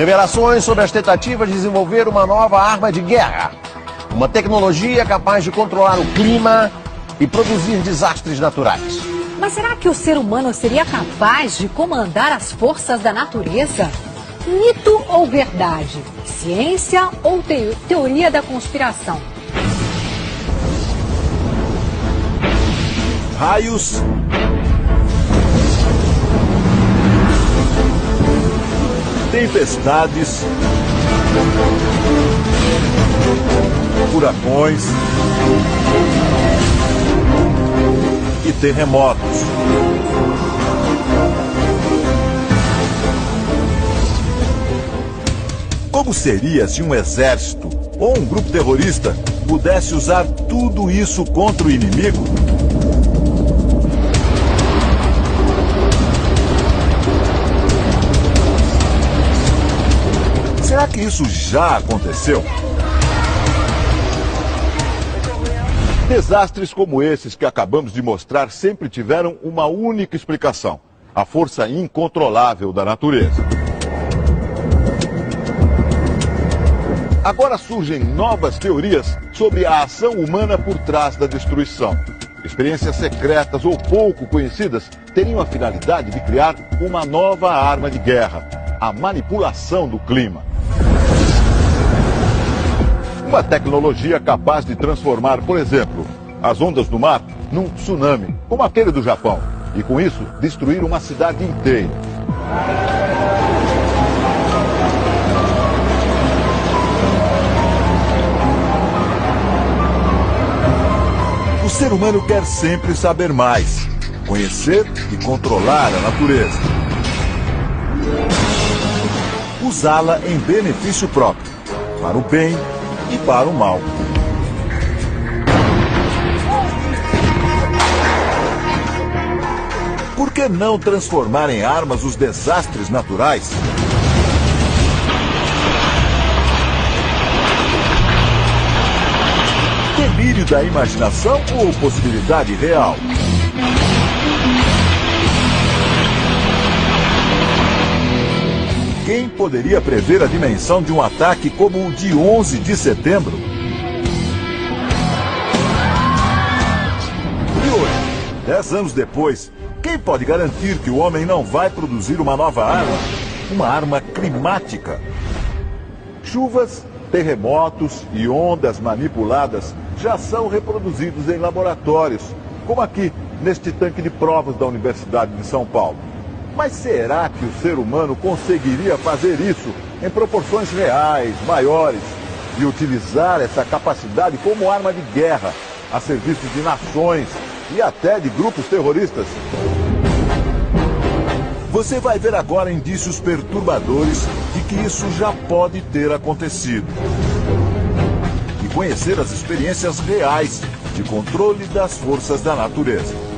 Revelações sobre as tentativas de desenvolver uma nova arma de guerra. Uma tecnologia capaz de controlar o clima e produzir desastres naturais. Mas será que o ser humano seria capaz de comandar as forças da natureza? Mito ou verdade? Ciência ou teoria da conspiração? Raios, tempestades, furacões e terremotos. Como seria se um exército ou um grupo terrorista pudesse usar tudo isso contra o inimigo? Será que isso já aconteceu? Desastres como esses que acabamos de mostrar sempre tiveram uma única explicação: a força incontrolável da natureza. Agora surgem novas teorias sobre a ação humana por trás da destruição. Experiências secretas ou pouco conhecidas teriam a finalidade de criar uma nova arma de guerra: a manipulação do clima. Uma tecnologia capaz de transformar, por exemplo, as ondas do mar num tsunami, como aquele do Japão, e com isso destruir uma cidade inteira. O ser humano quer sempre saber mais, conhecer e controlar a natureza. Usá-la em benefício próprio, para o bem e para o mal. Por que não transformar em armas os desastres naturais? Delírio da imaginação ou possibilidade real? Quem poderia prever a dimensão de um ataque como o de 11 de setembro? E hoje, 10 anos depois, quem pode garantir que o homem não vai produzir uma nova arma? Uma arma climática? Chuvas, terremotos e ondas manipuladas já são reproduzidos em laboratórios, como aqui, neste tanque de provas da Universidade de São Paulo. Mas será que o ser humano conseguiria fazer isso em proporções reais, maiores, e utilizar essa capacidade como arma de guerra a serviço de nações e até de grupos terroristas? Você vai ver agora indícios perturbadores de que isso já pode ter acontecido. E conhecer as experiências reais de controle das forças da natureza.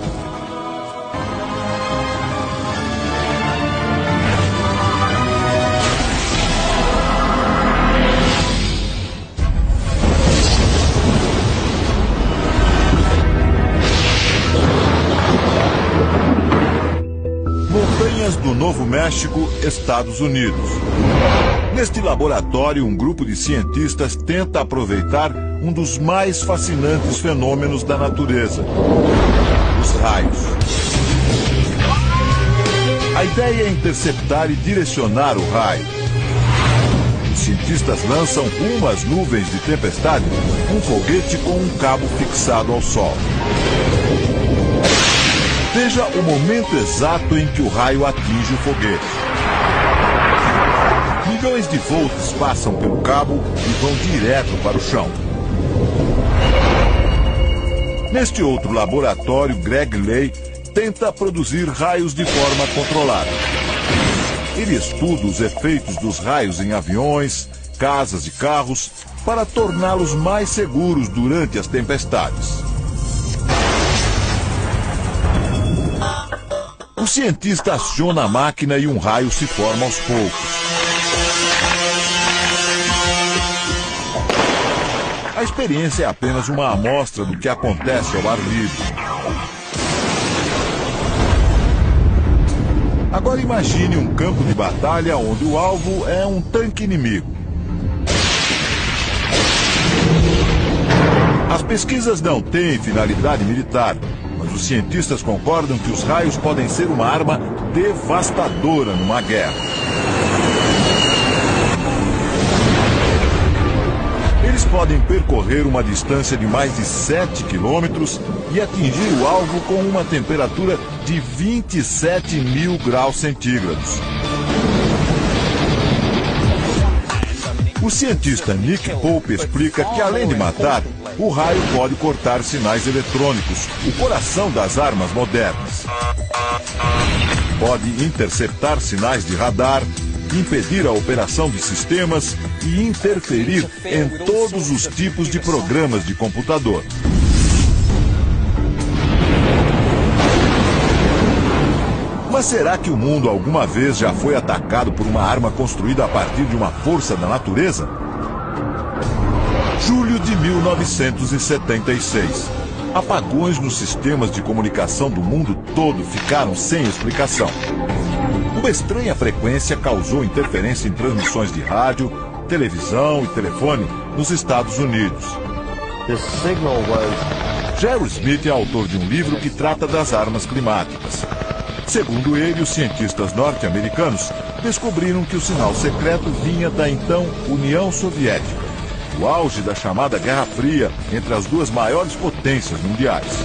Do Novo México, Estados Unidos. Neste laboratório, um grupo de cientistas tenta aproveitar um dos mais fascinantes fenômenos da natureza: os raios. A ideia é interceptar e direcionar o raio. Os cientistas lançam rumo às nuvens de tempestade um foguete com um cabo fixado ao Sol. Veja o momento exato em que o raio atinge o foguete. Milhões de volts passam pelo cabo e vão direto para o chão. Neste outro laboratório, Greg Lay tenta produzir raios de forma controlada. Ele estuda os efeitos dos raios em aviões, casas e carros para torná-los mais seguros durante as tempestades. O cientista aciona a máquina e um raio se forma aos poucos. A experiência é apenas uma amostra do que acontece ao ar livre. Agora imagine um campo de batalha onde o alvo é um tanque inimigo. As pesquisas não têm finalidade militar, mas os cientistas concordam que os raios podem ser uma arma devastadora numa guerra. Eles podem percorrer uma distância de mais de 7 quilômetros e atingir o alvo com uma temperatura de 27.000 graus centígrados. O cientista Nick Pope explica que, além de matar, o raio pode cortar sinais eletrônicos, o coração das armas modernas. Pode interceptar sinais de radar, impedir a operação de sistemas e interferir em todos os tipos de programas de computador. Mas será que o mundo alguma vez já foi atacado por uma arma construída a partir de uma força da natureza? Julho de 1976. Apagões nos sistemas de comunicação do mundo todo ficaram sem explicação. Uma estranha frequência causou interferência em transmissões de rádio, televisão e telefone nos Estados Unidos. Jerry Smith é autor de um livro que trata das armas climáticas. Segundo ele, os cientistas norte-americanos descobriram que o sinal secreto vinha da então União Soviética, o auge da chamada Guerra Fria entre as duas maiores potências mundiais.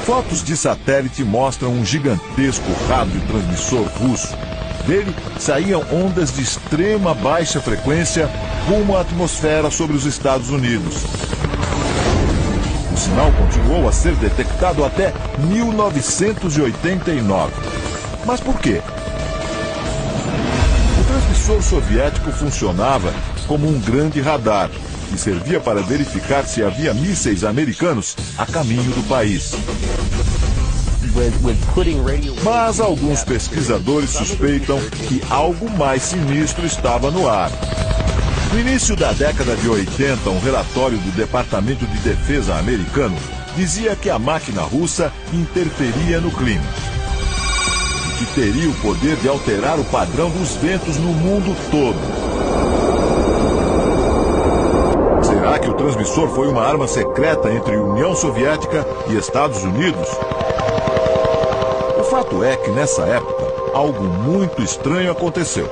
Fotos de satélite mostram um gigantesco radiotransmissor russo. Dele saíam ondas de extrema baixa frequência rumo à atmosfera sobre os Estados Unidos. O sinal continuou a ser detectado até 1989. Mas por quê? O transmissor soviético funcionava como um grande radar e servia para verificar se havia mísseis americanos a caminho do país. Mas alguns pesquisadores suspeitam que algo mais sinistro estava no ar. No início da década de 80, um relatório do Departamento de Defesa americano dizia que a máquina russa interferia no clima e que teria o poder de alterar o padrão dos ventos no mundo todo. Será que o transmissor foi uma arma secreta entre União Soviética e Estados Unidos? O fato é que, nessa época, algo muito estranho aconteceu.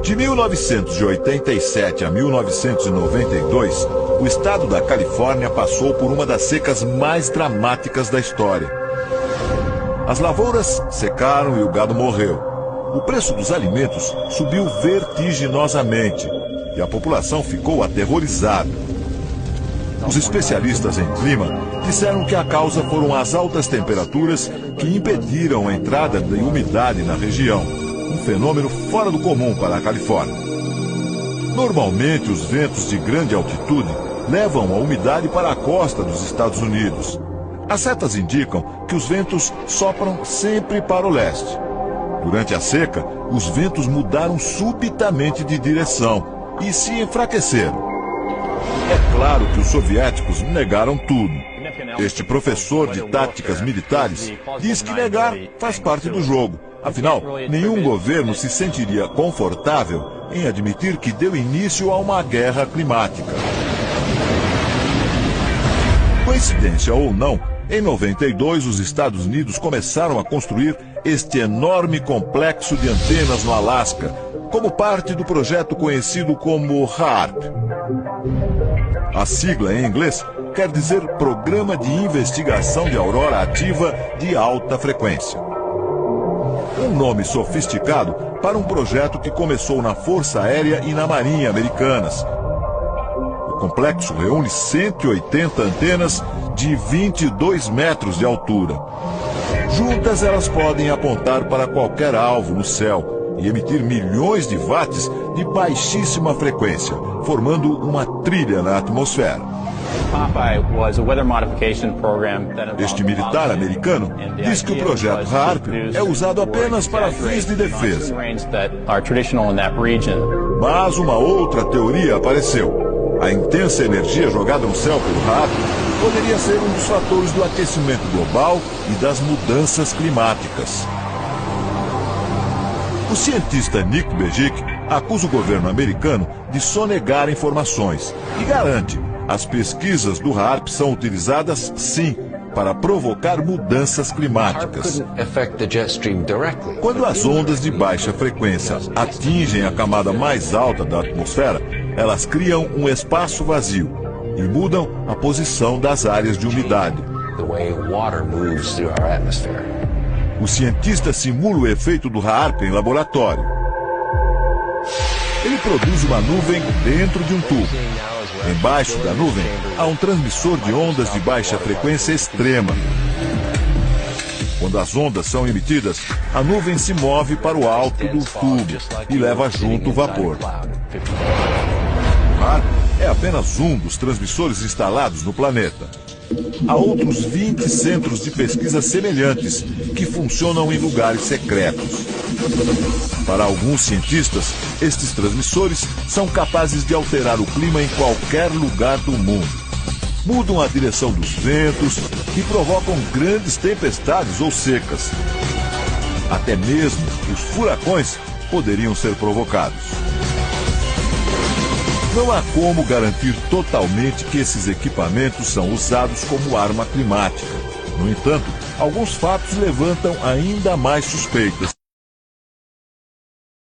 De 1987 a 1992, o estado da Califórnia passou por uma das secas mais dramáticas da história. As lavouras secaram e o gado morreu. O preço dos alimentos subiu vertiginosamente e a população ficou aterrorizada. Os especialistas em clima disseram que a causa foram as altas temperaturas que impediram a entrada de umidade na região, um fenômeno fora do comum para a Califórnia. Normalmente, os ventos de grande altitude levam a umidade para a costa dos Estados Unidos. As setas indicam que os ventos sopram sempre para o leste. Durante a seca, os ventos mudaram subitamente de direção e se enfraqueceram. É claro que os soviéticos negaram tudo. Este professor de táticas militares diz que negar faz parte do jogo. Afinal, nenhum governo se sentiria confortável em admitir que deu início a uma guerra climática. Coincidência ou não, em 92 os Estados Unidos começaram a construir este enorme complexo de antenas no Alasca, como parte do projeto conhecido como HAARP. A sigla em inglês quer dizer Programa de Investigação de Aurora Ativa de Alta Frequência. Um nome sofisticado para um projeto que começou na Força Aérea e na Marinha Americanas. O complexo reúne 180 antenas de 22 metros de altura. Juntas, elas podem apontar para qualquer alvo no céu e emitir milhões de watts de baixíssima frequência, formando uma trilha na atmosfera. Este militar americano diz que o projeto HAARP é usado apenas para fins de defesa. Mas uma outra teoria apareceu. A intensa energia jogada no céu pelo HAARP poderia ser um dos fatores do aquecimento global e das mudanças climáticas. O cientista Nick Bejic acusa o governo americano de sonegar informações e garante: as pesquisas do HAARP são utilizadas, sim, para provocar mudanças climáticas. Quando as ondas de baixa frequência atingem a camada mais alta da atmosfera, elas criam um espaço vazio e mudam a posição das áreas de umidade. O cientista simula o efeito do HAARP em laboratório. Ele produz uma nuvem dentro de um tubo. Embaixo da nuvem há um transmissor de ondas de baixa frequência extrema. Quando as ondas são emitidas, a nuvem se move para o alto do tubo e leva junto o vapor. O HAARP é apenas um dos transmissores instalados no planeta. Há outros 20 centros de pesquisa semelhantes que funcionam em lugares secretos. Para alguns cientistas, estes transmissores são capazes de alterar o clima em qualquer lugar do mundo. Mudam a direção dos ventos e provocam grandes tempestades ou secas. Até mesmo os furacões poderiam ser provocados. Não há como garantir totalmente que esses equipamentos são usados como arma climática. No entanto, alguns fatos levantam ainda mais suspeitas.